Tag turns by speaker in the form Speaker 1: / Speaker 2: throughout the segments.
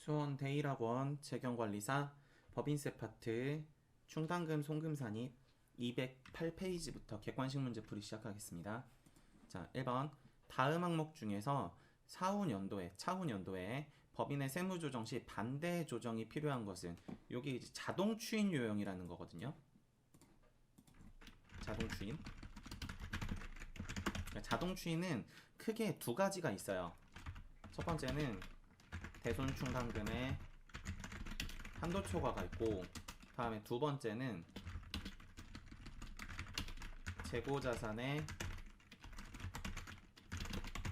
Speaker 1: 수원 대일학원 재경관리사 법인세 파트 충당금 송금산입 208페이지부터 객관식 문제 풀이 시작하겠습니다. 자, 1번 다음 항목 중에서 차후년도에 법인의 세무조정 시 반대 조정이 필요한 것은 여기 이제 자동 추인 요령이라는 거거든요. 자동 추인. 그러니까 자동 추인은 크게 두 가지가 있어요. 첫 번째는 대손 충당금의 한도 초과가 있고, 다음에 두 번째는 재고자산의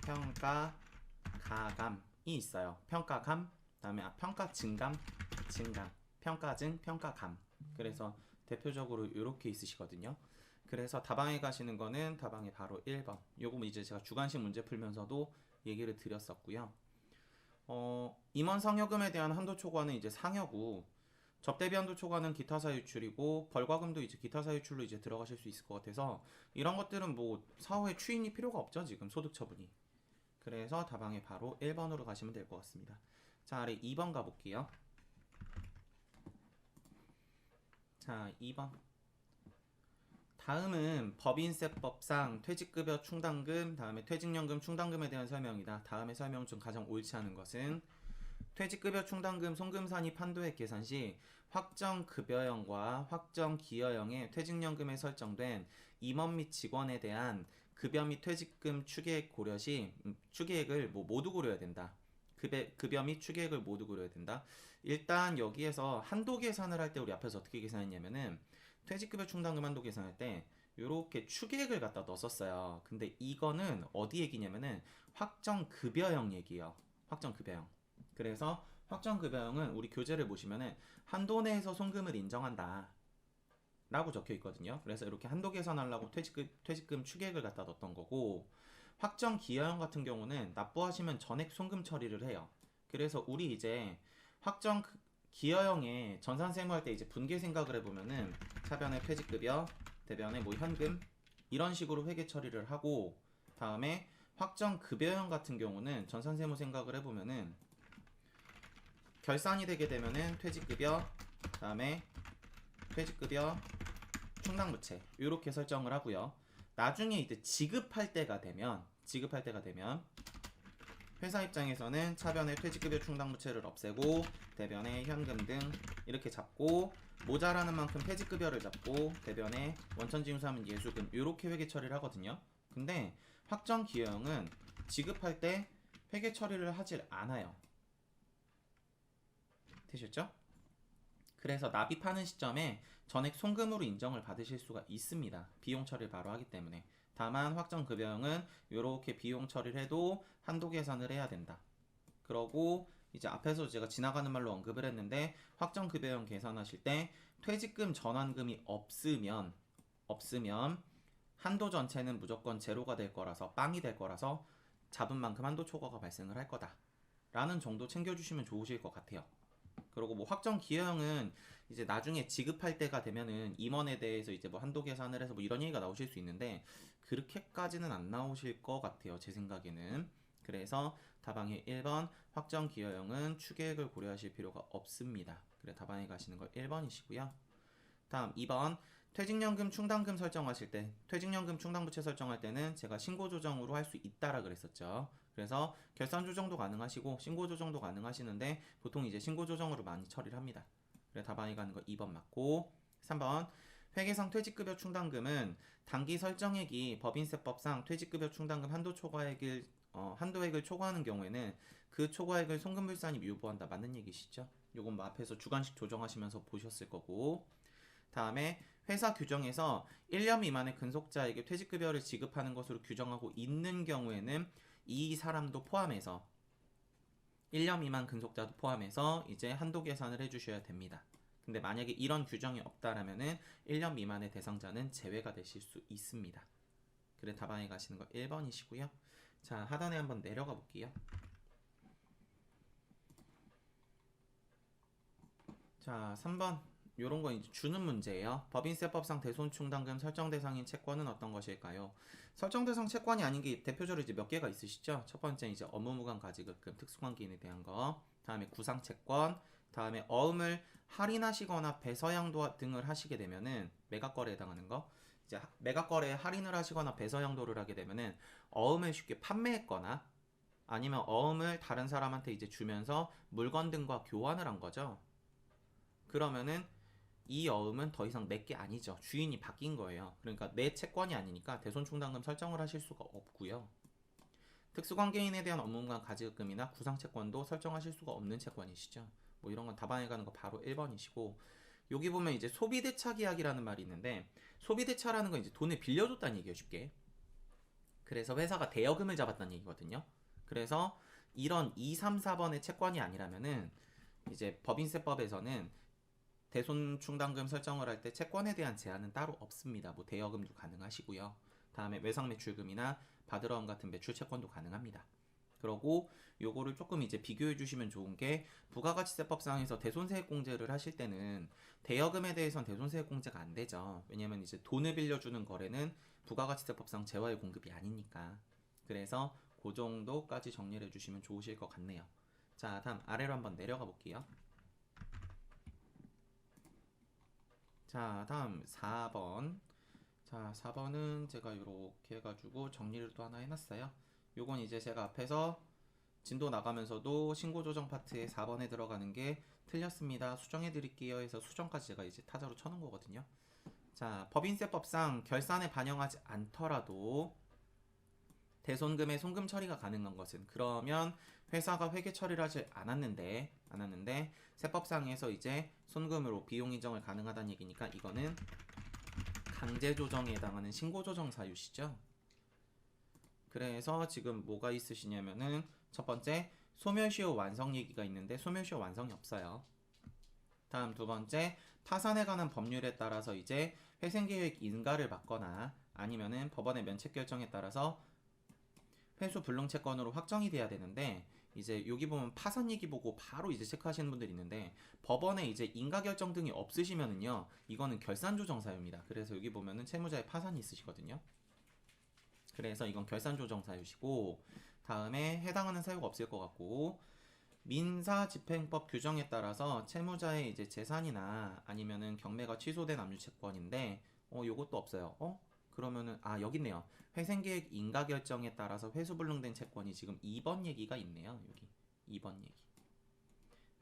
Speaker 1: 평가 가감이 있어요. 평가감, 다음에 평가 증감, 평가증, 평가감. 그래서 대표적으로 이렇게 있으시거든요. 그래서 다방에 가시는 거는 다방에 바로 1번. 요거 이제 제가 주관식 문제 풀면서도 얘기를 드렸었고요. 임원 상여금에 대한 한도 초과는 이제 상여고, 접대비 한도 초과는 기타 사유출이고, 벌과금도 이제 기타 사유출로 이제 들어가실 수 있을 것 같아서 이런 것들은 뭐 사후에 추인이 필요가 없죠, 지금 소득 처분이. 그래서 다방에 바로 1번으로 가시면 될 것 같습니다. 자, 아래 2번 가볼게요. 자, 2번. 다음은 법인세법상 퇴직급여 충당금, 다음에 퇴직연금 충당금에 대한 설명이다. 다음의 설명 중 가장 옳지 않은 것은 퇴직급여 충당금 송금산입 한도액 계산 시 확정급여형과 확정기여형의 퇴직연금에 설정된 임원 및 직원에 대한 급여 및 퇴직금 추계액 고려 시 추계액을 모두 고려해야 된다. 급여 및 추계액을 모두 고려해야 된다. 일단 여기에서 한도 계산을 할 때 우리 앞에서 어떻게 계산했냐면은 퇴직급여 충당금 한도 계산할 때 요렇게 추계액을 갖다 넣었었어요. 근데 이거는 어디 얘기냐면은 확정급여형 얘기예요. 확정급여형. 그래서 확정급여형은 우리 교재를 보시면은 한도 내에서 송금을 인정한다 라고 적혀 있거든요. 그래서 이렇게 한도 계산하려고 퇴직금 추계액을 갖다 넣었던 거고, 확정기여형 같은 경우는 납부하시면 전액 송금 처리를 해요. 그래서 우리 이제 확정기여형에 전산세무할 때 이제 분계 생각을 해보면은 차변에 퇴직급여, 대변에 뭐 현금 이런 식으로 회계 처리를 하고, 다음에 확정급여형 같은 경우는 전산세무 생각을 해보면은 결산이 되게 되면은 퇴직급여, 다음에 퇴직급여, 충당부채 이렇게 설정을 하고요. 나중에 이제 지급할 때가 되면 회사 입장에서는 차변에 퇴직급여 충당부채를 없애고 대변에 현금 등 이렇게 잡고, 모자라는 만큼 퇴직급여를 잡고 대변에 원천징수하면 예수금 이렇게 회계 처리를 하거든요. 근데 확정기여형은 지급할 때 회계 처리를 하질 않아요. 되셨죠? 그래서 납입하는 시점에 전액 송금으로 인정을 받으실 수가 있습니다. 비용 처리를 바로 하기 때문에. 다만 확정급여형은 이렇게 비용 처리를 해도 한도 계산을 해야 된다. 그러고 이제 앞에서 제가 지나가는 말로 언급을 했는데, 확정급여형 계산하실 때 퇴직금 전환금이 없으면 한도 전체는 무조건 제로가 될 거라서, 빵이 될 거라서 잡은 만큼 한도 초과가 발생을 할 거다 라는 정도 챙겨주시면 좋으실 것 같아요. 그리고 뭐 확정 기여형은 이제 나중에 지급할 때가 되면은 임원에 대해서 이제 뭐 한도 계산을 해서 뭐 이런 얘기가 나오실 수 있는데, 그렇게까지는 안 나오실 것 같아요, 제 생각에는. 그래서 다방의 1번 확정 기여형은 추계액을 고려하실 필요가 없습니다. 그래 다방에 가시는 거 1번이시고요. 다음 2번 퇴직연금 충당금 설정하실 때, 퇴직연금 충당부채 설정할 때는 제가 신고조정으로 할 수 있다라 그랬었죠. 그래서 결산조정도 가능하시고 신고조정도 가능하시는데 보통 이제 신고조정으로 많이 처리를 합니다. 그래 다방에 가는 거 2번 맞고, 3번 회계상 퇴직급여 충당금은 단기 설정액이 법인세법상 퇴직급여 충당금 한도액을 초과하는 경우에는 그 초과액을 송금불산입 유보한다. 맞는 얘기시죠? 요건 뭐 앞에서 주관식 조정하시면서 보셨을 거고, 다음에 회사 규정에서 1년 미만의 근속자에게 퇴직급여를 지급하는 것으로 규정하고 있는 경우에는 이 사람도 포함해서 1년 미만 근속자도 포함해서 이제 한도 계산을 해주셔야 됩니다. 근데 만약에 이런 규정이 없다라면은 1년 미만의 대상자는 제외가 되실 수 있습니다. 그래 답안에 가시는 거 1번이시고요. 자, 하단에 한번 내려가 볼게요. 자, 3번 요런 거 이제 주는 문제예요. 법인세법상 대손충당금 설정 대상인 채권은 어떤 것일까요? 설정 대상 채권이 아닌 게 대표적으로 이제 몇 개가 있으시죠? 첫 번째 이제 업무무관 가지급금 특수관계인에 대한 거, 다음에 구상채권, 다음에 어음을 할인하시거나 배서양도 등을 하시게 되면은 매각거래에 해당하는 거, 이제 매각거래에 할인을 하시거나 배서양도를 하게 되면은 어음을 쉽게 판매했거나 아니면 어음을 다른 사람한테 이제 주면서 물건 등과 교환을 한 거죠. 그러면은 이 어음은 더 이상 내 게 아니죠. 주인이 바뀐 거예요. 그러니까 내 채권이 아니니까 대손충당금 설정을 하실 수가 없고요. 특수관계인에 대한 업무만 가지금이나 구상채권도 설정하실 수가 없는 채권이시죠. 뭐 이런 건 답안에 가는 거 바로 1번이시고, 여기 보면 이제 소비대차 계약이라는 말이 있는데, 소비대차라는 건 이제 돈을 빌려줬다는 얘기예요, 쉽게. 그래서 회사가 대여금을 잡았다는 얘기거든요. 그래서 이런 2, 3, 4번의 채권이 아니라면은 이제 법인세법에서는 대손충당금 설정을 할 때 채권에 대한 제한은 따로 없습니다. 뭐 대여금도 가능하시고요. 다음에 외상매출금이나 바드러움 같은 매출 채권도 가능합니다. 그러고 요거를 조금 이제 비교해 주시면 좋은 게, 부가가치세법상에서 대손세액공제를 하실 때는 대여금에 대해서는 대손세액공제가 안 되죠. 왜냐면 이제 돈을 빌려주는 거래는 부가가치세법상 재화의 공급이 아니니까. 그래서 그 정도까지 정리를 해주시면 좋으실 것 같네요. 자, 다음 아래로 한번 내려가 볼게요. 자, 다음 4번. 자, 4번은 제가 이렇게 해가지고 정리를 또 하나 해놨어요. 요건 이제 제가 앞에서 진도 나가면서도 신고 조정 파트에 4번에 들어가는 게 틀렸습니다, 수정해 드릴게요 해서 수정까지 제가 이제 타자로 쳐놓은 거거든요. 자, 법인세법상 결산에 반영하지 않더라도 대손금의 손금 처리가 가능한 것은, 그러면 회사가 회계 처리를 하지 않았는데 세법상에서 이제 손금으로 비용 인정을 가능하다는 얘기니까 이거는 강제 조정에 해당하는 신고 조정 사유시죠. 그래서 지금 뭐가 있으시냐면은 첫 번째 소멸시효 완성 얘기가 있는데 소멸시효 완성이 없어요. 다음 두 번째, 파산에 관한 법률에 따라서 이제 회생계획 인가를 받거나 아니면은 법원의 면책 결정에 따라서 회수 불능 채권으로 확정이 돼야 되는데, 이제 여기 보면 파산 얘기 보고 바로 이제 체크하시는 분들이 있는데, 법원에 이제 인가 결정 등이 없으시면은요 이거는 결산 조정 사유입니다. 그래서 여기 보면은 채무자의 파산이 있으시거든요. 그래서 이건 결산 조정 사유시고, 다음에 해당하는 사유가 없을 것 같고, 민사집행법 규정에 따라서 채무자의 이제 재산이나 아니면은 경매가 취소된 압류 채권인데 요것도 없어요. 그러면은 여기 있네요. 회생계획 인가 결정에 따라서 회수불능된 채권이 지금 2번 얘기가 있네요. 여기 2번 얘기.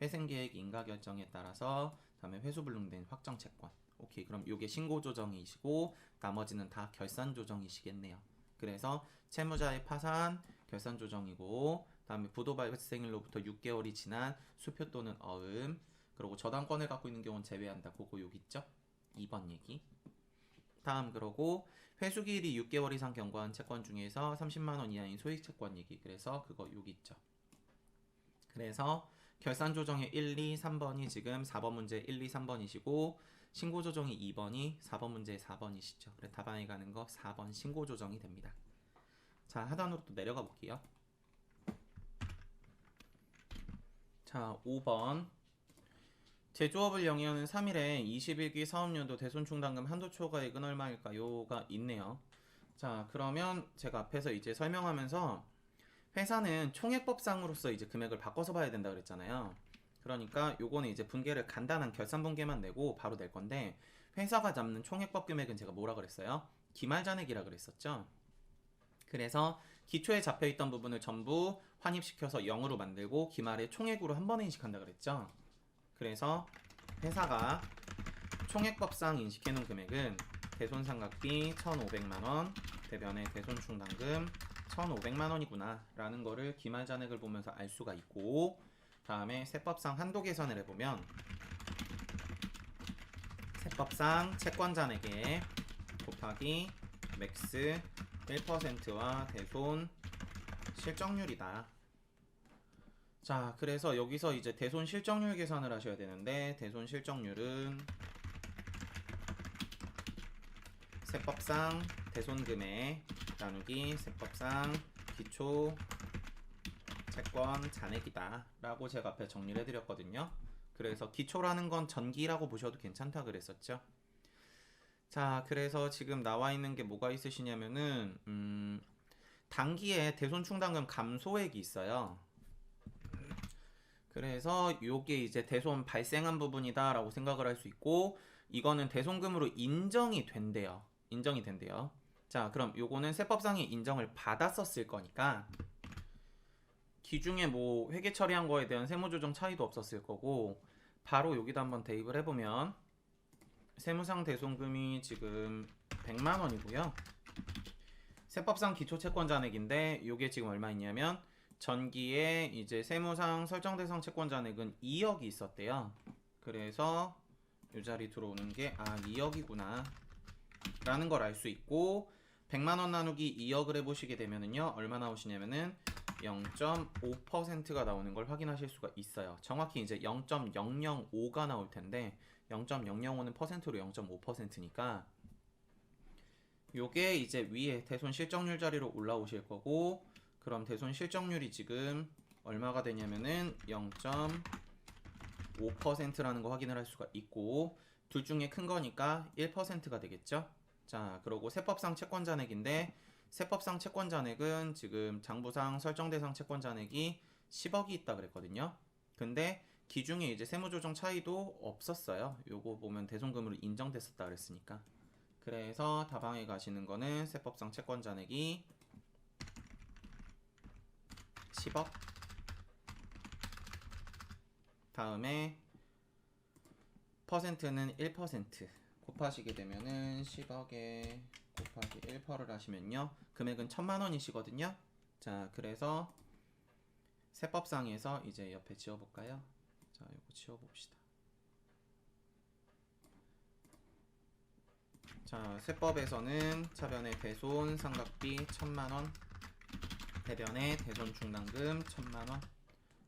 Speaker 1: 회생계획 인가 결정에 따라서 다음에 회수불능된 확정 채권. 오케이, 그럼 요게 신고 조정이시고 나머지는 다 결산 조정이시겠네요. 그래서 채무자의 파산 결산 조정이고, 다음에 부도 발생일로부터 6개월이 지난 수표 또는 어음, 그리고 저당권을 갖고 있는 경우는 제외한다. 그거 여기 있죠? 2번 얘기. 다음, 그러고 회수기일이 6개월 이상 경과한 채권 중에서 30만원 이하인 소액채권 얘기. 그래서 그거 여기 있죠. 그래서 결산조정의 1, 2, 3번이 지금 4번 문제 1, 2, 3번이시고 신고조정이 2번이 4번 문제 4번이시죠. 그래 답안에 가는 거 4번 신고조정이 됩니다. 자, 하단으로 또 내려가 볼게요. 자, 5번. 제조업을 영위하는 3일에 21기 사업연도 대손충당금 한도 초과액은 얼마일까요?가 있네요. 자, 그러면 제가 앞에서 이제 설명하면서 회사는 총액법상으로서 이제 금액을 바꿔서 봐야 된다 그랬잖아요. 그러니까 요거는 이제 분계를 간단한 결산 분계만 내고 바로 낼 건데, 회사가 잡는 총액법 금액은 제가 뭐라 그랬어요? 기말잔액이라 그랬었죠. 그래서 기초에 잡혀있던 부분을 전부 환입시켜서 0으로 만들고 기말에 총액으로 한 번에 인식한다 그랬죠. 그래서 회사가 총액법상 인식해놓은 금액은 대손상각비 1,500만원, 대변의 대손충당금 1,500만원이구나 라는 거를 기말잔액을 보면서 알 수가 있고, 다음에 세법상 한도 계산을 해보면 세법상 채권잔액에 곱하기 맥스 1%와 대손 실적률이다. 자, 그래서 여기서 이제 대손 실적률 계산을 하셔야 되는데, 대손 실적률은 세법상 대손금액 나누기 세법상 기초 채권 잔액이다 라고 제가 앞에 정리를 해드렸거든요. 그래서 기초라는 건 전기라고 보셔도 괜찮다 그랬었죠. 자, 그래서 지금 나와 있는 게 뭐가 있으시냐면은 단기에 대손충당금 감소액이 있어요. 그래서 요게 이제 대손 발생한 부분이다라고 생각을 할 수 있고, 이거는 대손금으로 인정이 된대요. 인정이 된대요. 자, 그럼 요거는 세법상의 인정을 받았었을 거니까 기중에 뭐 회계 처리한 거에 대한 세무조정 차이도 없었을 거고, 바로 여기다 한번 대입을 해보면 세무상 대손금이 지금 100만 원이고요. 세법상 기초채권 잔액인데 요게 지금 얼마 있냐면 전기에 이제 세무상 설정 대상 채권 잔액은 2억이 있었대요. 그래서 요 자리 들어오는 게 2억이구나 라는 걸 알 수 있고, 100만 원 나누기 2억을 해보시게 되면은요 얼마 나오시냐면은 0.5%가 나오는 걸 확인하실 수가 있어요. 정확히 이제 0.005가 나올 텐데 0.005는 퍼센트로 0.5%니까 요게 이제 위에 대손 실적률 자리로 올라오실 거고, 그럼 대손 실적률이 지금 얼마가 되냐면은 0.5%라는 거 확인을 할 수가 있고, 둘 중에 큰 거니까 1%가 되겠죠. 자, 그리고 세법상 채권 잔액인데 세법상 채권 잔액은 지금 장부상 설정 대상 채권 잔액이 10억이 있다 그랬거든요. 근데 기중에 이제 세무조정 차이도 없었어요. 요거 보면 대손금으로 인정됐었다 그랬으니까. 그래서 다방에 가시는 거는 세법상 채권 잔액이 10억, 다음에 퍼센트는 1% 곱하시게 되면은 10억에 곱하기 1%를 하시면요 금액은 1000만 원이시거든요. 자, 그래서 세법상에서 이제 옆에 지워볼까요? 자, 이거 지워봅시다. 자, 세법에서는 차변의 대손 상각비 1000만 원, 해변의 대손 충당금 1000만 원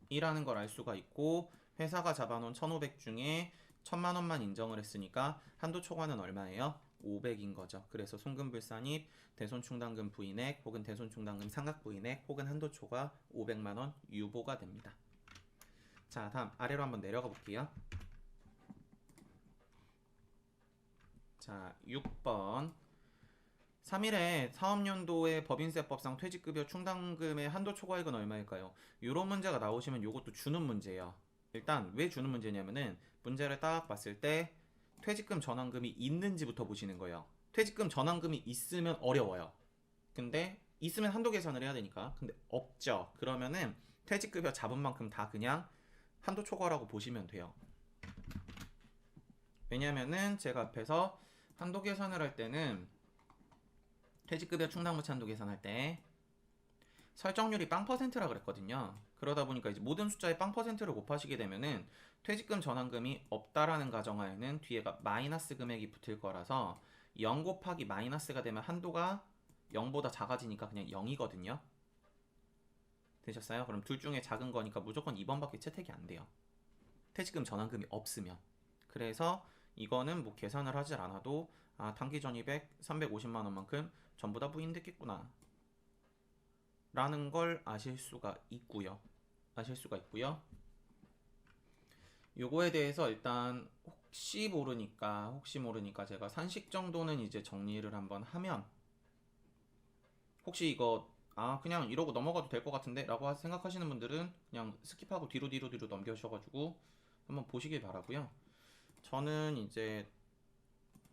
Speaker 1: 이라는 걸 알 수가 있고, 회사가 잡아놓은 1500 중에 1000만 원만 인정을 했으니까 한도 초과는 얼마예요? 500인 거죠. 그래서 송금불산입, 대손충당금 부인액 혹은 대손충당금 상각부인액 혹은 한도 초과 500만 원 유보가 됩니다. 자, 다음 아래로 한번 내려가 볼게요. 자, 6번 3일에 사업연도의 법인세법상 퇴직급여 충당금의 한도 초과액은 얼마일까요? 이런 문제가 나오시면 이것도 주는 문제예요. 일단 왜 주는 문제냐면은 문제를 딱 봤을 때 퇴직금 전환금이 있는지부터 보시는 거예요. 퇴직금 전환금이 있으면 어려워요. 근데 있으면 한도 계산을 해야 되니까. 근데 없죠. 그러면은 퇴직급여 잡은 만큼 다 그냥 한도 초과라고 보시면 돼요. 왜냐면은 제가 앞에서 한도 계산을 할 때는 퇴직급여 충당부채 한도 계산할 때 설정률이 0%라 그랬거든요. 그러다 보니까 이제 모든 숫자에 0%를 곱하시게 되면은 퇴직금 전환금이 없다라는 가정하에는 뒤에가 마이너스 금액이 붙을 거라서 0 곱하기 마이너스가 되면 한도가 0보다 작아지니까 그냥 0이거든요. 되셨어요? 그럼 둘 중에 작은 거니까 무조건 2번밖에 채택이 안 돼요. 퇴직금 전환금이 없으면. 그래서 이거는 뭐 계산을 하질 않아도 단기 전입액 350만 원만큼 전부 다 부인됐겠구나 라는 걸 아실 수가 있고요. 요거에 대해서 일단 혹시 모르니까 제가 산식 정도는 이제 정리를 한번 하면, 혹시 이거 그냥 이러고 넘어가도 될 것 같은데 라고 생각하시는 분들은 그냥 스킵하고 뒤로 넘겨주셔가지고 한번 보시길 바라고요. 저는 이제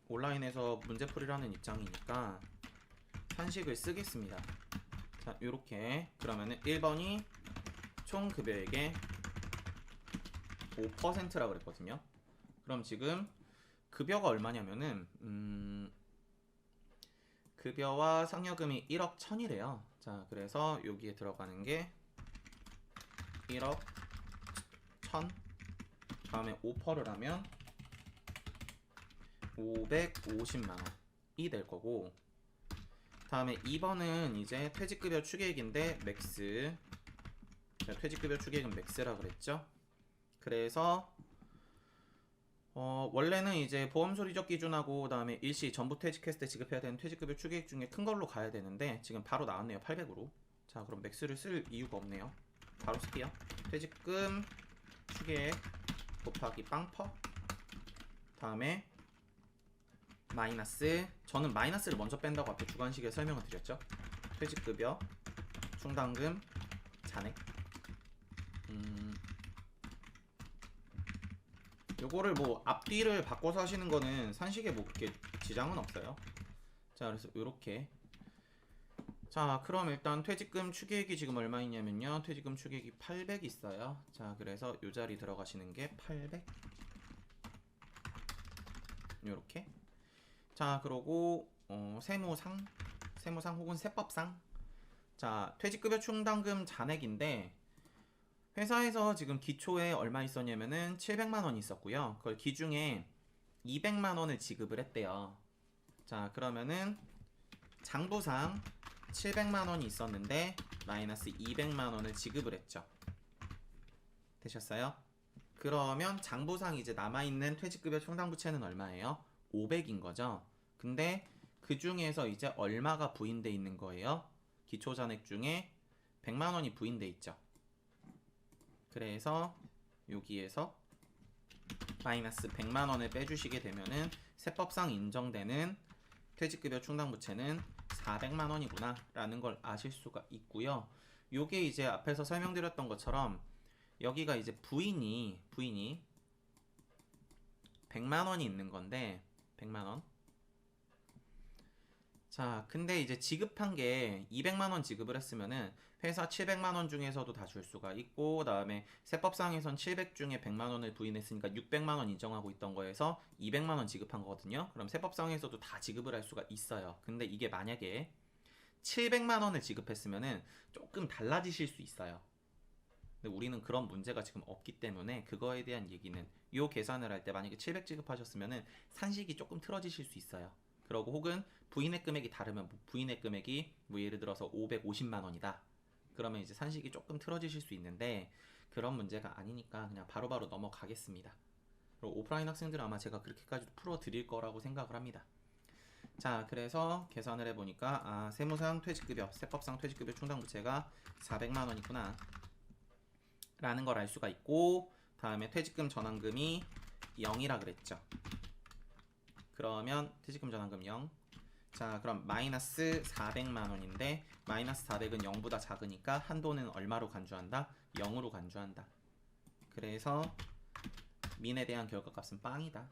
Speaker 1: 온라인에서 문제풀이를 하는 입장이니까 산식을 쓰겠습니다. 자, 요렇게 그러면은 1번이 총 급여액의 5%라 그랬거든요. 그럼 지금 급여가 얼마냐면은 급여와 상여금이 1억 1000이래요. 자, 그래서 여기에 들어가는 게 1억 1000 다음에 5%를 하면 550만 원이 될 거고, 다음에 2번은 이제 퇴직급여 추계액인데 맥스. 자, 퇴직급여 추계액은 맥스라 그랬죠. 그래서 원래는 이제 보험소 이적 기준하고 그다음에 일시 전부 퇴직했을 때 지급해야 되는 퇴직급여 추계액 중에 큰 걸로 가야 되는데 지금 바로 나왔네요. 800으로. 자, 그럼 맥스를 쓸 이유가 없네요. 바로 쓸게요. 퇴직금 추계액 곱하기 빵퍼, 다음에 마이너스, 저는 마이너스를 먼저 뺀다고 앞에 주관식에 설명을 드렸죠. 퇴직급여 충당금 잔액 요거를 뭐 앞뒤를 바꿔서 하시는 거는 산식에 뭐 그렇게 지장은 없어요. 자, 그래서 요렇게. 자, 그럼 일단 퇴직금 추계액이 지금 얼마 있냐면요. 퇴직금 추계액이 800 있어요. 자, 그래서 요 자리 들어가시는 게 800. 요렇게. 자, 그러고 세무상 혹은 세법상. 자, 퇴직급여 충당금 잔액인데 회사에서 지금 기초에 얼마 있었냐면은 700만 원 있었고요. 그걸 기중에 200만 원을 지급을 했대요. 자, 그러면은 장부상 700만 원이 있었는데 마이너스 200만 원을 지급을 했죠. 되셨어요? 그러면 장부상 이제 남아있는 퇴직급여 충당부채는 얼마예요? 500인 거죠. 근데 그 중에서 이제 얼마가 부인돼 있는 거예요? 기초잔액 중에 100만 원이 부인돼 있죠. 그래서 여기에서 마이너스 100만 원을 빼주시게 되면은 세법상 인정되는 퇴직급여 충당부채는 400만 원이구나 라는 걸 아실 수가 있고요. 요게 이제 앞에서 설명드렸던 것처럼 여기가 이제 부인이 100만 원이 있는 건데 100만 원. 자, 근데 이제 지급한 게 200만 원 지급을 했으면은 회사 700만 원 중에서도 다 줄 수가 있고, 그다음에 세법상에선 700 중에 100만 원을 부인했으니까 600만 원 인정하고 있던 거에서 200만 원 지급한 거거든요. 그럼 세법상에서도 다 지급을 할 수가 있어요. 근데 이게 만약에 700만 원을 지급했으면은 조금 달라지실 수 있어요. 근데 우리는 그런 문제가 지금 없기 때문에 그거에 대한 얘기는 요 계산을 할 때 만약에 700 지급하셨으면은 산식이 조금 틀어지실 수 있어요. 그러고 혹은 부인의 금액이 다르면 부인의 금액이 뭐 예를 들어서 550만 원이다. 그러면 이제 산식이 조금 틀어지실 수 있는데 그런 문제가 아니니까 그냥 바로바로 넘어가겠습니다. 그리고 오프라인 학생들은 아마 제가 그렇게까지 풀어드릴 거라고 생각을 합니다. 자, 그래서 계산을 해보니까 세무상 퇴직급여, 세법상 퇴직급여 충당부채가 400만 원이구나 라는 걸 알 수가 있고, 다음에 퇴직금 전환금이 0이라 그랬죠. 그러면 퇴직금 전환금 0. 자, 그럼 마이너스 400만 원인데 마이너스 400은 0보다 작으니까 한도는 얼마로 간주한다? 0으로 간주한다. 그래서 민에 대한 결과값은 빵이다.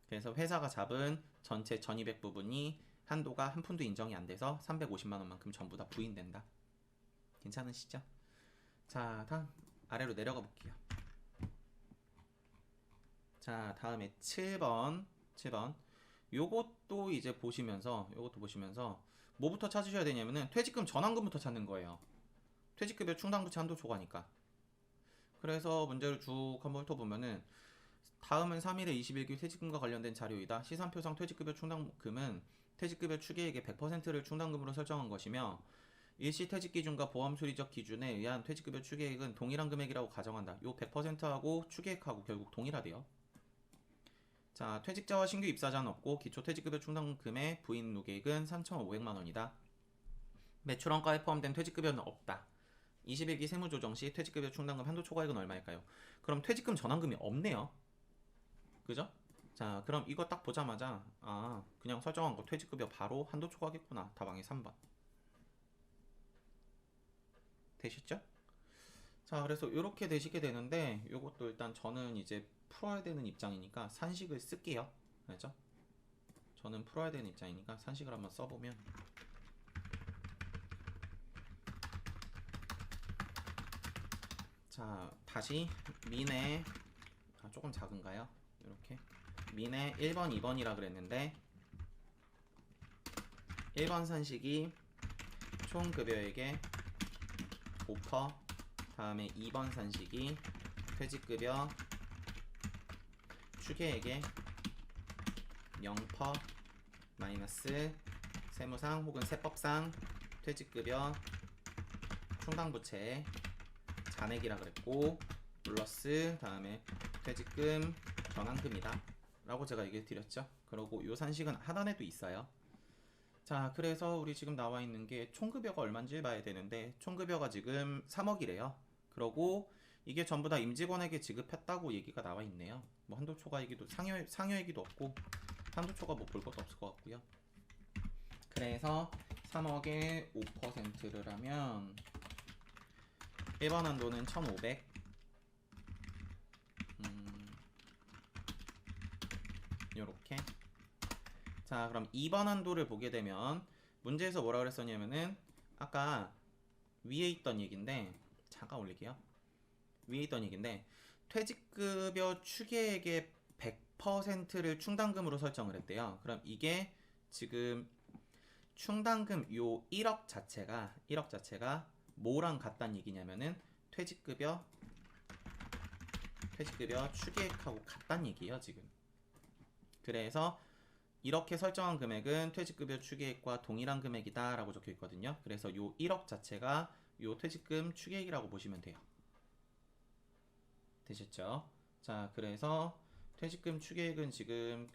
Speaker 1: 그래서 회사가 잡은 전체 1200 부분이 한도가 한 푼도 인정이 안 돼서 350만 원만큼 전부 다 부인된다. 괜찮으시죠? 자, 다음 아래로 내려가 볼게요. 자, 다음에 7번. 요것도 이제 보시면서 뭐부터 찾으셔야 되냐면은 퇴직금 전환금부터 찾는 거예요. 퇴직급여 충당부채 한도 초과니까. 그래서 문제를 쭉 한번 훑어보면은 다음은 3일에 21기 퇴직금과 관련된 자료이다. 시산표상 퇴직급여 충당금은 퇴직급여 추계액의 100%를 충당금으로 설정한 것이며 일시 퇴직 기준과 보험 수리적 기준에 의한 퇴직급여 추계액은 동일한 금액이라고 가정한다. 요 100%하고 추계액하고 결국 동일하대요. 자, 퇴직자와 신규 입사자는 없고 기초 퇴직급여 충당금의 부인 누계액은 3,500만 원이다. 매출원가에 포함된 퇴직급여는 없다. 21기 세무조정 시 퇴직급여 충당금 한도 초과액은 얼마일까요? 그럼 퇴직금 전환금이 없네요. 그죠? 자, 그럼 이거 딱 보자마자 그냥 설정한 거 퇴직급여 바로 한도 초과하겠구나. 답안이 3번. 되셨죠? 자, 그래서 이렇게 되시게 되는데 요것도 일단 저는 이제 풀어야 되는 입장이니까 산식을 쓸게요. 알죠? 저는 풀어야 되는 입장이니까 산식을 한번 써보면 자, 다시 민의 조금 작은가요? 이렇게 민의 1번, 2번이라 그랬는데 1번 산식이 총 급여액의 5%, 다음에 2번 산식이 퇴직급여 추계액의 0% 마이너스 세무상 혹은 세법상 퇴직급여 충당부채 잔액이라 그랬고 플러스 다음에 퇴직금 전환금이다 라고 제가 얘기해 드렸죠. 그리고 요 산식은 하단에도 있어요. 자, 그래서 우리 지금 나와 있는 게 총급여가 얼마인지 봐야 되는데 총급여가 지금 3억이래요. 그러고 이게 전부 다 임직원에게 지급했다고 얘기가 나와 있네요. 뭐 한도 초과 얘기도 상여 얘기도 없고 한도 초과 뭐 볼 것도 없을 것 같고요. 그래서 3억에 5%를 하면 1번 한도는 1,500. 요렇게. 자, 그럼 2번 한도를 보게 되면 문제에서 뭐라 그랬었냐면은 아까 위에 있던 얘기인데, 잠깐 올릴게요. 위에 있던 얘기인데, 퇴직급여 추계액의 100%를 충당금으로 설정을 했대요. 그럼 이게 지금 충당금 요 1억 자체가 뭐랑 같다는 얘기냐면은 퇴직급여 추계액하고 같다는 얘기예요, 지금. 그래서 이렇게 설정한 금액은 퇴직급여 추계액과 동일한 금액이다 라고 적혀 있거든요. 그래서 요 1억 자체가 요 퇴직금 추계액이라고 보시면 돼요. 되셨죠? 자, 그래서 퇴직금 추계액은 지금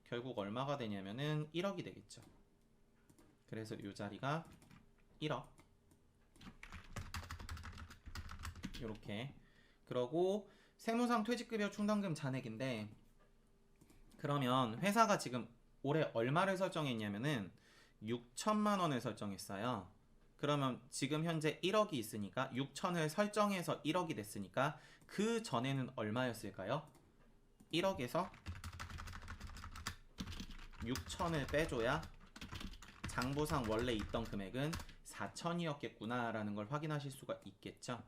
Speaker 1: 결국 얼마가 되냐면은 1억이 되겠죠. 그래서 요 자리가 1억 요렇게. 그러고 세무상 퇴직급여 충당금 잔액인데, 그러면 회사가 지금 올해 얼마를 설정했냐면은 6천만 원을 설정했어요. 그러면 지금 현재 1억이 있으니까 6천을 설정해서 1억이 됐으니까 그 전에는 얼마였을까요? 1억에서 6천을 빼줘야 장부상 원래 있던 금액은 4천이었겠구나 라는 걸 확인하실 수가 있겠죠.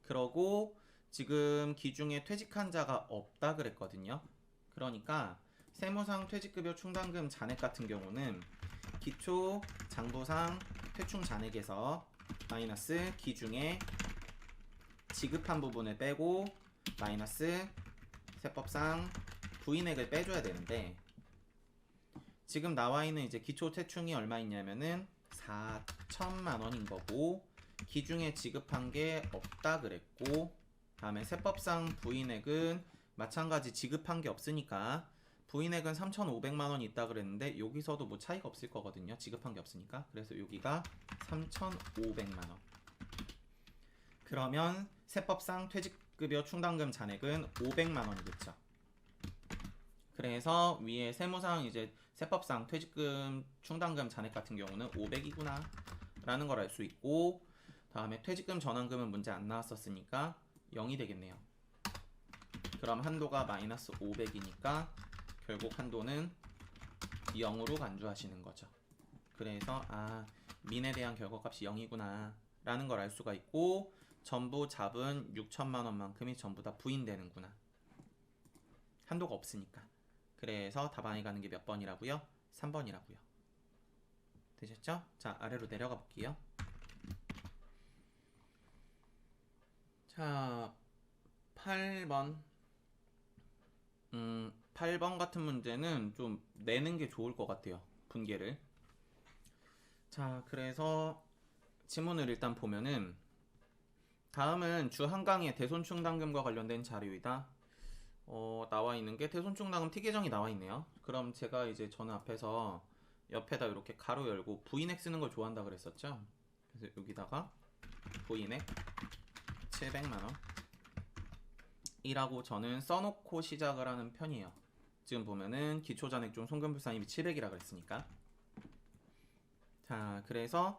Speaker 1: 그러고 지금 기중에 퇴직한 자가 없다 그랬거든요. 그러니까 세무상 퇴직급여 충당금 잔액 같은 경우는 기초 장부상 퇴충 잔액에서 마이너스 기중에 지급한 부분을 빼고 마이너스 세법상 부인액을 빼줘야 되는데, 지금 나와 있는 이제 기초 퇴충이 얼마 있냐면은 4천만 원인 거고, 기중에 지급한 게 없다 그랬고, 다음에 세법상 부인액은 마찬가지 지급한 게 없으니까 부인액은 3,500만 원이 있다 그랬는데 여기서도 뭐 차이가 없을 거거든요. 지급한 게 없으니까. 그래서 여기가 3,500만 원. 그러면 세법상 퇴직급여 충당금 잔액은 500만 원이겠죠. 그래서 위에 세무상 이제 세법상 퇴직금 충당금 잔액 같은 경우는 500이구나 라는 걸 알 수 있고, 다음에 퇴직금 전환금은 문제 안 나왔었으니까 0이 되겠네요. 그럼 한도가 마이너스 500이니까 결국 한도는 0으로 간주하시는 거죠. 그래서 민에 대한 결과값이 0이구나 라는 걸 알 수가 있고, 전부 잡은 6천만 원만큼이 전부 다 부인되는구나. 한도가 없으니까. 그래서 답안이 가는 게 몇 번이라고요? 3번이라고요. 되셨죠? 자, 아래로 내려가 볼게요. 자, 8번. 8번 같은 문제는 좀 내는 게 좋을 것 같아요. 분계를. 자, 그래서 지문을 일단 보면은, 다음은 주 한강의 대손충당금과 관련된 자료이다. 나와 있는 게 대손충당금 T계정이 나와 있네요. 그럼 제가 이제 저는 앞에서 옆에다 이렇게 가로 열고 부인액 쓰는 걸 좋아한다 그랬었죠. 그래서 여기다가 부인액 700만원 이라고 저는 써놓고 시작을 하는 편이에요. 지금 보면은 기초잔액 중 송금불산입이 700이라 그랬으니까. 자, 그래서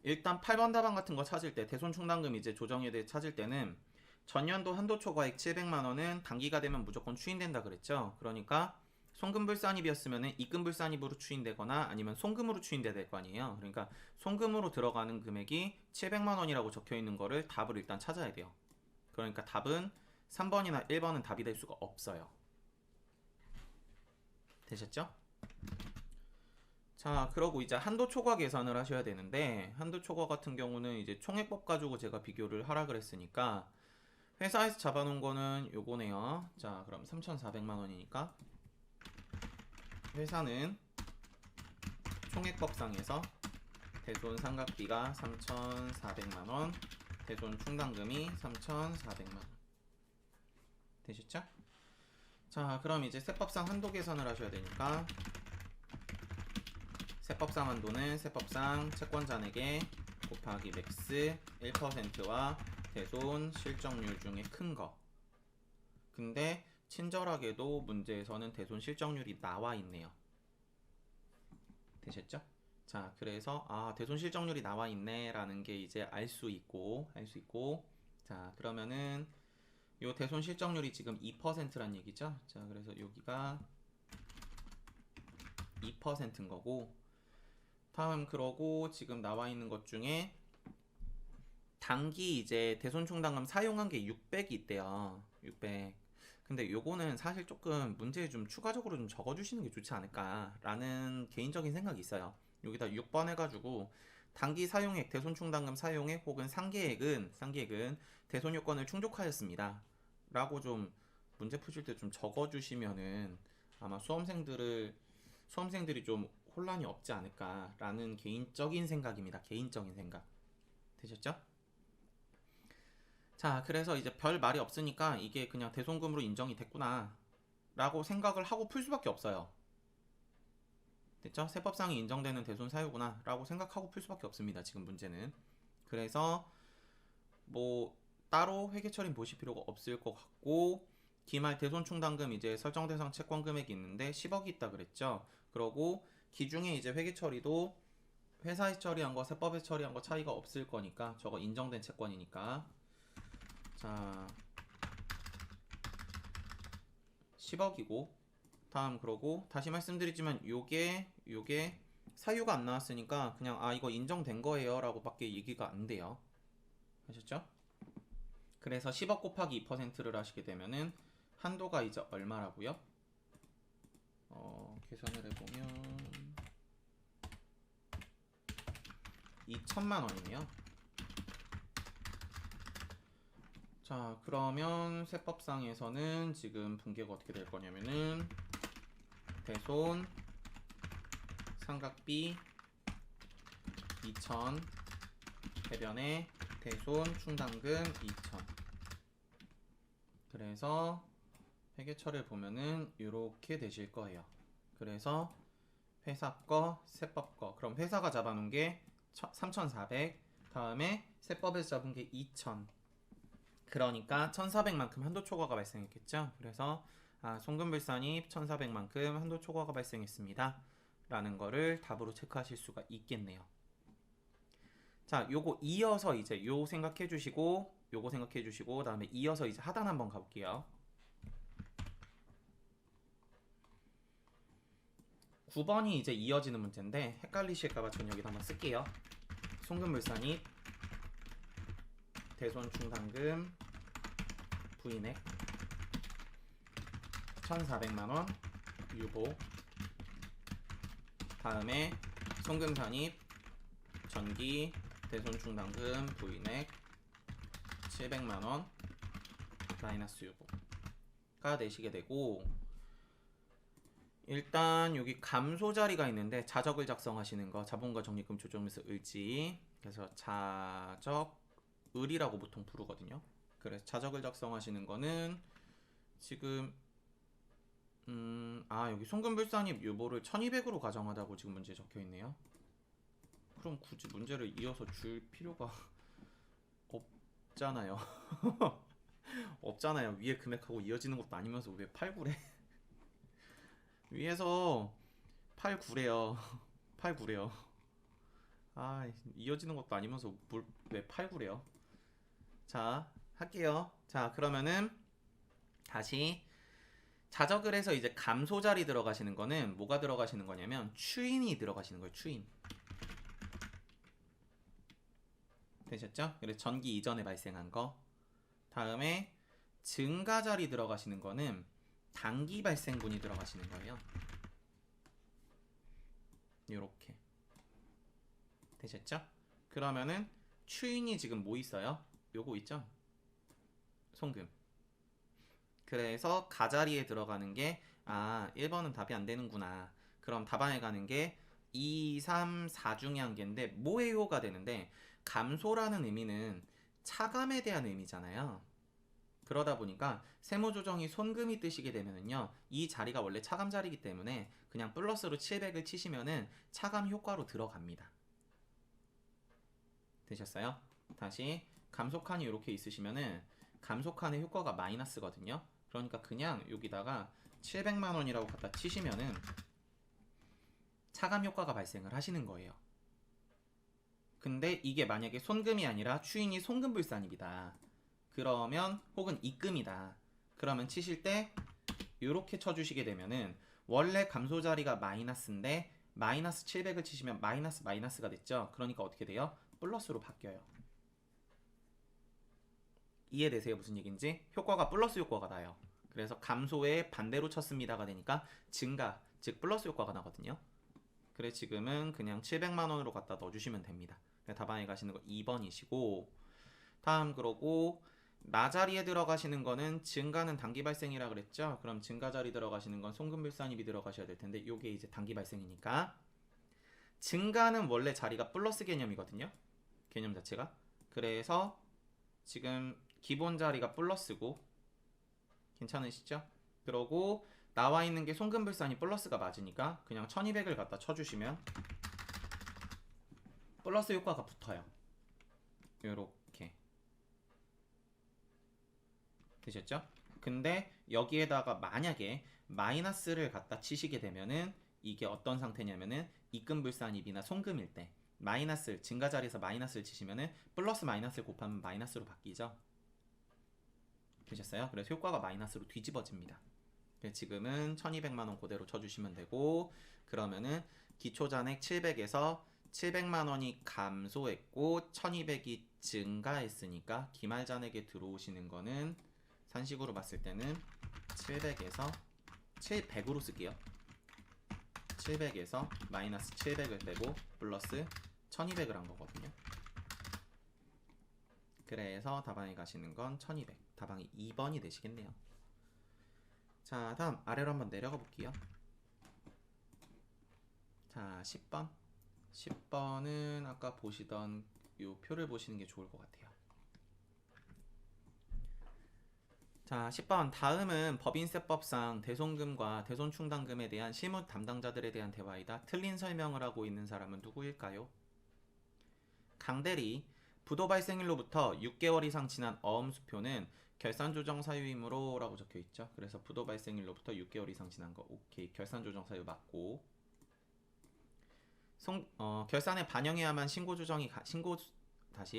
Speaker 1: 일단 8번 답안 같은 거 찾을 때, 대손충당금 이제 조정에 대해 찾을 때는 전년도 한도 초과액 700만원은 단기가 되면 무조건 추인된다 그랬죠. 그러니까 송금불산입이었으면 입금불산입으로 추인되거나 아니면 송금으로 추인돼야 될 거 아니에요. 그러니까 송금으로 들어가는 금액이 700만원이라고 적혀 있는 거를 답을 일단 찾아야 돼요. 그러니까 답은 3번이나 1번은 답이 될 수가 없어요. 되셨죠? 자, 그러고 이제 한도 초과 계산을 하셔야 되는데, 한도 초과 같은 경우는 이제 총액법 가지고 제가 비교를 하라 그랬으니까 회사에서 잡아놓은 거는 요거네요. 자, 그럼 3,400만 원이니까 회사는 총액법상에서 대손 상각비가 3,400만 원, 대손 충당금이 3,400만 원. 되셨죠? 자, 그럼 이제 세법상 한도 계산을 하셔야 되니까, 세법상 한도는 세법상 채권잔액의 곱하기 맥스 1%와 대손 실적률 중에 큰 거. 근데 친절하게도 문제에서는 대손 실적률이 나와 있네요. 되셨죠? 자, 그래서 대손 실적률이 나와 있네 라는 게 이제 알 수 있고, 자, 그러면은 요 대손 실적률이 지금 2%란 얘기죠. 자, 그래서 여기가 2%인 거고, 다음 그러고 지금 나와 있는 것 중에 단기 이제 대손 충당금 사용한 게 600이 있대요. 600. 근데 요거는 사실 조금 문제에 좀 추가적으로 좀 적어주시는 게 좋지 않을까라는 개인적인 생각이 있어요. 여기다 6번 해가지고 단기 사용액, 대손 충당금 사용액 혹은 상계액은 대손 요건을 충족하였습니다. 라고 좀 문제 푸실 때 좀 적어주시면은 아마 수험생들이 좀 혼란이 없지 않을까라는 개인적인 생각입니다. 개인적인 생각. 되셨죠? 자, 그래서 이제 별 말이 없으니까 이게 그냥 대손금으로 인정이 됐구나 라고 생각을 하고 풀 수밖에 없어요. 됐죠? 세법상이 인정되는 대손 사유구나 라고 생각하고 풀 수밖에 없습니다. 지금 문제는. 그래서 뭐 따로 회계 처리 보실 필요가 없을 것 같고, 기말 대손 충당금 이제 설정 대상 채권 금액이 있는데 10억이 있다 그랬죠. 그러고 기중에 이제 회계 처리도 회사에서 처리한 거 세법에서 처리한 거 차이가 없을 거니까 저거 인정된 채권이니까, 자 10억이고, 다음 그러고 다시 말씀드리지만 요게 사유가 안 나왔으니까 그냥 아 이거 인정된 거예요 라고 밖에 얘기가 안 돼요. 아셨죠? 그래서 10억 곱하기 2%를 하시게 되면은 한도가 이제 얼마라고요? 계산을 해보면 2천만 원이네요. 자, 그러면 세법상에서는 지금 분계가 어떻게 될 거냐면은 대손 상각비 2천 해변에 대손 충당금 2천. 그래서 회계처를 보면은 이렇게 되실 거예요. 그래서 회사 거, 세법 거. 그럼 회사가 잡아놓은 게 3,400, 다음에 세법에서 잡은 게 2,000. 그러니까 1,400만큼 한도 초과가 발생했겠죠. 그래서 송금불산입 1,400만큼 한도 초과가 발생했습니다. 라는 거를 답으로 체크하실 수가 있겠네요. 자, 요거 이어서 이제 요 생각해 주시고, 요거 생각해 주시고, 다음에 이어서 이제 하단 한번 가볼게요. 9번이 이제 이어지는 문제인데 헷갈리실까봐 전 여기다 한번 쓸게요. 송금불산입 대손 충당금 부인액 1,400만원 유보, 다음에 송금산입 전기 대손 충당금 부인액 700만원 마이너스 유보가 내시게 되고, 일단 여기 감소 자리가 있는데 자적을 작성하시는 거, 자본과 적립금 조정에서 을지, 그래서 자적을이라고 보통 부르거든요. 그래서 자적을 작성하시는 거는 지금 여기 송금불산입 유보를 1200으로 가정하다고 지금 문제에 적혀 있네요. 그럼 굳이 문제를 이어서 줄 필요가 없잖아요. 없잖아요. 위에 금액하고 이어지는 것도 아니면서 왜 89래? 위에서 89래요. 89래요. 이어지는 것도 아니면서 왜 89래요? 자, 할게요. 자, 그러면은 다시 자적을 해서 이제 감소 자리 들어가시는 거는 뭐가 들어가시는 거냐면 추인이 들어가시는 거예요. 추인. 되셨죠? 그래서 전기 이전에 발생한 거. 다음에 증가 자리 들어가시는 거는 단기 발생분이 들어가시는 거예요. 요렇게. 되셨죠? 그러면은 추인이 지금 뭐 있어요? 요거 있죠? 송금. 그래서 가자리에 들어가는 게 1번은 답이 안 되는구나. 그럼 답안에 가는 게 2, 3, 4 중에 한 개인데 뭐예요가 되는데, 감소라는 의미는 차감에 대한 의미잖아요. 그러다 보니까 세무조정이 손금이 뜨시게 되면은요, 이 자리가 원래 차감 자리이기 때문에 그냥 플러스로 700을 치시면은 차감 효과로 들어갑니다. 되셨어요? 다시 감소칸이 이렇게 있으시면은 감소칸의 효과가 마이너스거든요. 그러니까 그냥 여기다가 700만 원이라고 갖다 치시면은 차감 효과가 발생을 하시는 거예요. 근데 이게 만약에 손금이 아니라 추인이 송금불산입이다. 그러면 혹은 입금이다. 그러면 치실 때 이렇게 쳐주시게 되면은 원래 감소 자리가 마이너스인데 마이너스 700을 치시면 마이너스가 됐죠. 그러니까 어떻게 돼요? 플러스로 바뀌어요. 이해되세요? 무슨 얘기인지? 효과가 플러스 효과가 나요. 그래서 감소에 반대로 쳤습니다가 되니까 증가, 즉 플러스 효과가 나거든요. 그래 지금은 그냥 700만 원으로 갖다 넣어주시면 됩니다. 답안에 가시는 거 2번이시고, 다음 그러고 나 자리에 들어가시는 거는 증가는 단기 발생이라 그랬죠. 그럼 증가 자리 들어가시는 건 송금불산입이 들어가셔야 될 텐데 요게 이제 단기 발생이니까 증가는 원래 자리가 플러스 개념이거든요. 개념 자체가. 그래서 지금 기본 자리가 플러스고 괜찮으시죠? 그러고 나와 있는 게 송금불산이 플러스가 맞으니까 그냥 1200을 갖다 쳐주시면 플러스 효과가 붙어요. 요렇게 되셨죠? 근데 여기에다가 만약에 마이너스를 갖다 치시게 되면은 이게 어떤 상태냐면은 입금불산입이나 송금일 때 마이너스 증가 자리에서 마이너스를 치시면은 플러스 마이너스를 곱하면 마이너스로 바뀌죠. 되셨어요? 그래서 효과가 마이너스로 뒤집어집니다. 지금은 1200만원 그대로 쳐주시면 되고, 그러면은 기초잔액 700에서 700만원이 감소했고 1200이 증가했으니까 기말잔액에 들어오시는 거는 산식으로 봤을 때는 700에서 700으로 쓸게요. 700에서 마이너스 700을 빼고 플러스 1200을 한 거거든요. 그래서 답안에 가시는 건 1200. 답안이 2번이 되시겠네요. 자, 다음 아래로 한번 내려가 볼게요. 자, 10번. 10번은 아까 보시던 요 표를 보시는 게 좋을 것 같아요. 자, 10번. 다음은 법인세법상 대손금과 대손충당금에 대한 실무 담당자들에 대한 대화이다. 틀린 설명을 하고 있는 사람은 누구일까요? 강대리. 부도 발생일로부터 6개월 이상 지난 어음수표는 결산조정 사유이므로 라고 적혀있죠. 그래서 부도 발생일로부터 6개월 이상 지난 거 오케이. 결산조정 사유 맞고, 결산에 반영해야만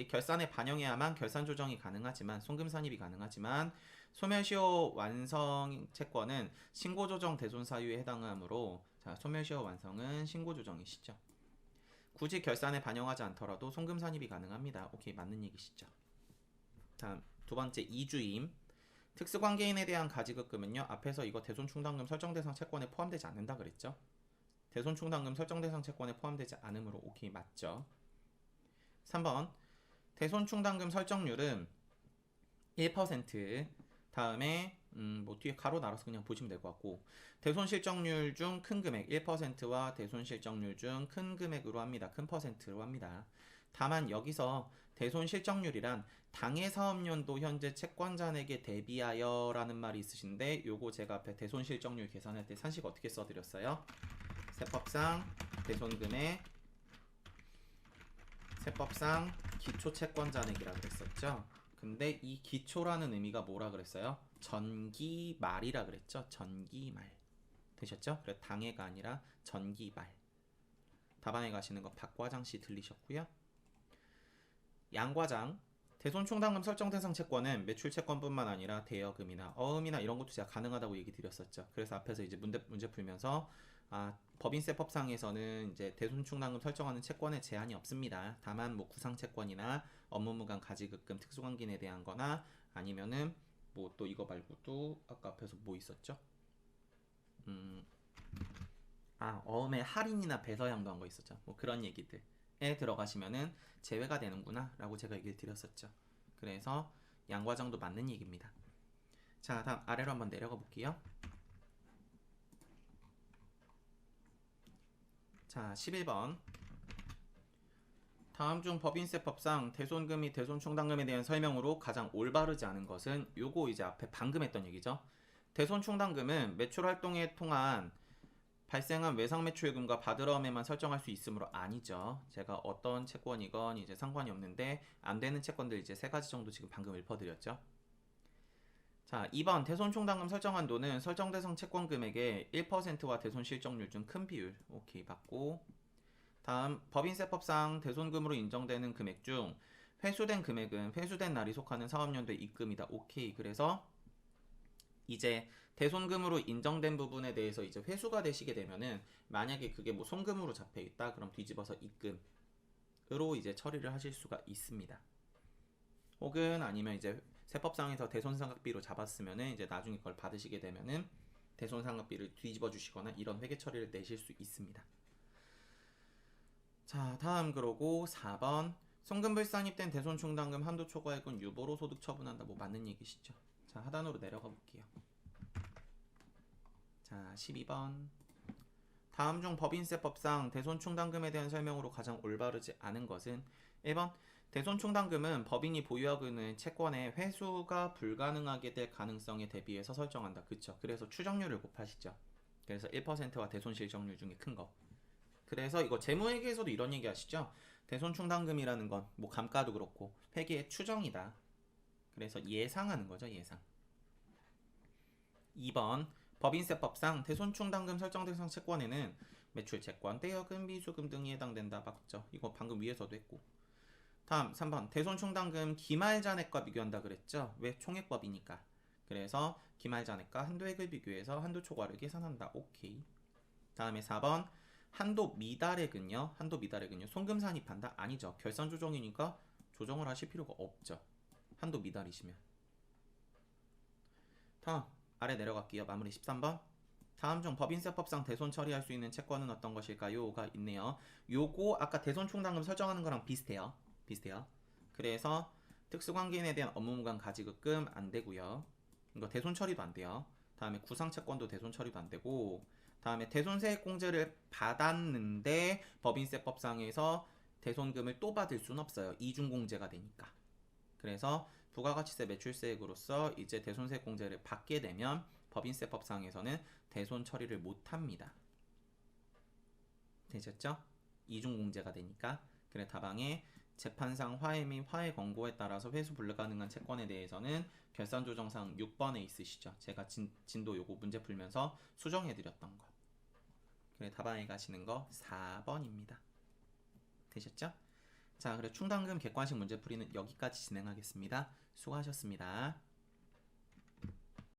Speaker 1: 결산에 반영해야만 결산조정이 가능하지만 송금산입이 가능하지만 소멸시효 완성 채권은 신고조정 대손 사유에 해당하므로, 자, 소멸시효 완성은 신고조정이시죠. 굳이 결산에 반영하지 않더라도 송금산입이 가능합니다. 오케이, 맞는 얘기시죠. 다음 두 번째 이주임. 특수관계인에 대한 가지급금은요, 앞에서 이거 대손충당금 설정대상 채권에 포함되지 않는다 그랬죠. 대손충당금 설정대상 채권에 포함되지 않으므로 오케이, 맞죠. 3번 대손충당금 설정률은 1%. 다음에 뭐 뒤에 가로 나눠서 그냥 보시면 될 것 같고, 대손실적률 중 큰 금액 1%와 대손실적률 중 큰 금액으로 합니다. 큰 퍼센트로 합니다. 다만 여기서 대손실적률이란 당해 사업연도 현재 채권잔액에 대비하여 라는 말이 있으신데, 요거 제가 앞에 대손실적률 계산할 때 산식 어떻게 써드렸어요? 세법상 대손금의 세법상 기초채권잔액이라 그랬었죠. 근데 이 기초라는 의미가 뭐라 그랬어요? 전기말이라 그랬죠. 전기말. 되셨죠? 그래 당해가 아니라 전기말. 답안에 가시는 거 박과장씨 들리셨고요. 양과장. 대손충당금 설정대상 채권은 매출채권뿐만 아니라 대여금이나 어음이나 이런 것도 제가 가능하다고 얘기 드렸었죠. 그래서 앞에서 이제 문제 풀면서 법인세법상에서는 이제 대손충당금 설정하는 채권에 제한이 없습니다. 다만 뭐 구상채권이나 업무무관 가지급금 특수관계인에 대한 거나 아니면은 뭐 또 이거 말고도 아까 앞에서 뭐 있었죠? 어음의 할인이나 배서양도 한 거 있었죠. 뭐 그런 얘기들에 들어가시면은 제외가 되는구나 라고 제가 얘기를 드렸었죠. 그래서 양과장도 맞는 얘기입니다. 자, 다음 아래로 한번 내려가 볼게요. 자, 11번. 다음 중 법인세법상 대손금 및 대손충당금에 대한 설명으로 가장 올바르지 않은 것은 요거 이제 앞에 방금 했던 얘기죠. 대손충당금은 매출활동에 통한 발생한 외상매출금과 바드러움에만 설정할 수 있으므로 아니죠. 제가 어떤 채권이건 이제 상관이 없는데 안 되는 채권들 이제 세 가지 정도 지금 방금 읊어드렸죠. 자, 2번 대손충당금 설정 한도는 설정대상 채권 금액의 1%와 대손실적률 중 큰 비율. 오케이, 받고. 다음 법인세법상 대손금으로 인정되는 금액 중 회수된 금액은 회수된 날이 속하는 사업연도의 입금이다. 오케이. 그래서 이제 대손금으로 인정된 부분에 대해서 이제 회수가 되시게 되면은 만약에 그게 뭐 손금으로 잡혀 있다. 그럼 뒤집어서 입금으로 이제 처리를 하실 수가 있습니다. 혹은 아니면 이제 세법상에서 대손상각비로 잡았으면은 이제 나중에 그걸 받으시게 되면은 대손상각비를 뒤집어 주시거나 이런 회계 처리를 내실 수 있습니다. 자, 다음 그러고 4번 송금불산입된 대손충당금 한도 초과액은 유보로 소득 처분한다. 뭐 맞는 얘기시죠? 자, 하단으로 내려가 볼게요. 자, 12번 다음 중 법인세법상 대손충당금에 대한 설명으로 가장 올바르지 않은 것은 1번 대손충당금은 법인이 보유하고 있는 채권의 회수가 불가능하게 될 가능성에 대비해서 설정한다. 그쵸? 그래서 추정률을 곱하시죠. 그래서 1%와 대손실적률 중에 큰 거. 그래서 이거 재무회계에서도 이런 얘기 하시죠. 대손충당금이라는 건 뭐 감가도 그렇고 회계의 추정이다. 그래서 예상하는 거죠. 예상. 2번 법인세법상 대손충당금 설정 대상 채권에는 매출채권, 떼여금, 비수금 등이 해당된다. 맞죠? 이거 방금 위에서도 했고. 다음 3번 대손충당금 기말잔액과 비교한다 그랬죠? 왜? 총액법이니까. 그래서 기말잔액과 한도액을 비교해서 한도 초과를 계산한다. 오케이. 다음에 4번 한도 미달액은요? 한도 미달액은요? 송금 산입한다? 아니죠. 결산 조정이니까 조정을 하실 필요가 없죠. 한도 미달이시면. 다음 아래 내려갈게요. 마무리 13번. 다음 중 법인세법상 대손 처리할 수 있는 채권은 어떤 것일까요?가 있네요. 요거 아까 대손충당금 설정하는 거랑 비슷해요. 비슷해요. 그래서 특수관계인에 대한 업무무관 가지급금 안 되고요. 이거 대손 처리도 안 돼요. 다음에 구상채권도 대손 처리도 안 되고, 다음에 대손세액공제를 받았는데 법인세법상에서 대손금을 또 받을 순 없어요. 이중공제가 되니까. 그래서 부가가치세 매출세액으로서 이제 대손세액공제를 받게 되면 법인세법상에서는 대손 처리를 못합니다. 되셨죠? 이중공제가 되니까. 그래 다방에 재판상 화해 및 화해 권고에 따라서 회수 불가능한 채권에 대해서는 결산조정상 6번에 있으시죠. 제가 진도 요거 문제 풀면서 수정해드렸던 거. 그래 다방에 가시는 거 4번입니다. 되셨죠? 자, 그래 충당금 객관식 문제풀이는 여기까지 진행하겠습니다. 수고하셨습니다.